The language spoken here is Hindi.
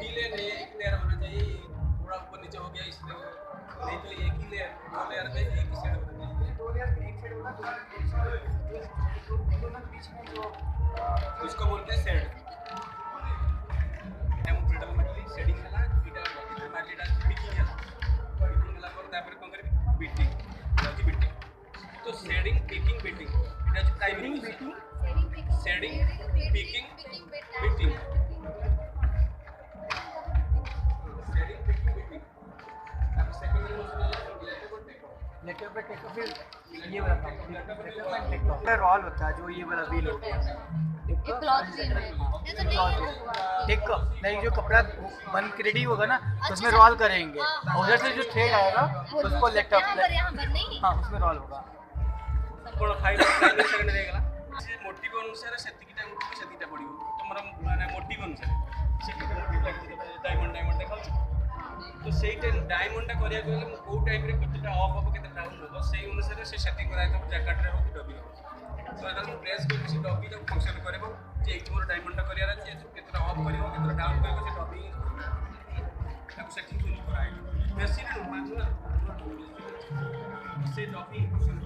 ही लेयर नहीं, एक लेयर होना चाहिए, थोड़ा ऊपर नीचे हो गया इसलिए, नहीं तो एक ही लेयर, दो लेयर का एक ही शेड होना चाहिए। दो लेयर एक साइड होगा, दो लेयर एक साइड, दोनों के बीच में जो उसको बोलते हैं शेड। এটা ମୁଁ ପ୍ରିଡମ୍ ମାରିଲି ସେଡିଂ ହେଲା, ଏଇଟା ଏଇଟା ମାରିଲି, ଏଇଟା ପିକିଂ ହେଲା, ପିକିଂ ହେଲା ପରେ ତାପରେ କ'ଣ କରିବି, ବିଟିଂ, ଏଇଟା ହେଉଛି ବିଟିଂ। ତ ସେଡିଂ, ପିକିଂ, ବିଟିଂ, ଏଇଟା ହେଉଛି primary position. Shedding, picking, beating, shedding, picking, beating. अब सेकंडरी मोशन है लेटर टेक ऑफ। लेटर पे टेक ऑफ, फिर ये वाला काम लेटर पे टेक ऑफ। रोल होता है जो ये वाला व्हील होता है, टेक ऑफ नहीं, जो कपड़ा बन के रेडी होगा ना तो उसमें रोल करेंगे, उधर से जो थ्रेड आएगा उसको लेट ऑफ, हाँ उसमें रोल होगा। कोन फाइल प्राइमरी सेकंडरी रहेगा से मोटिव अनुसार सेतिकिटा मोटिव सेतिकिटा पडियो, तमर माने मोटिव अनुसार सेतिकिटा मोटिव लागे डायमंड देखाउ। तो सेटा डायमंडटा करिया गले को टाइम रे केतेटा अप हो केते डाउन हो सेही अनुसार से सेटिंग कराय तो जैकेट रे हो कि डबी हो। तो अगर हम प्रेस कर से डबी जब फंक्शन करबो जे एच मोर डायमंडटा करिया रे केतेटा अप करियो केतेटा डाउन करियो से डबी तब सेटिंग सुनी कराय बेसिक मानुअल से डबी फंक्शन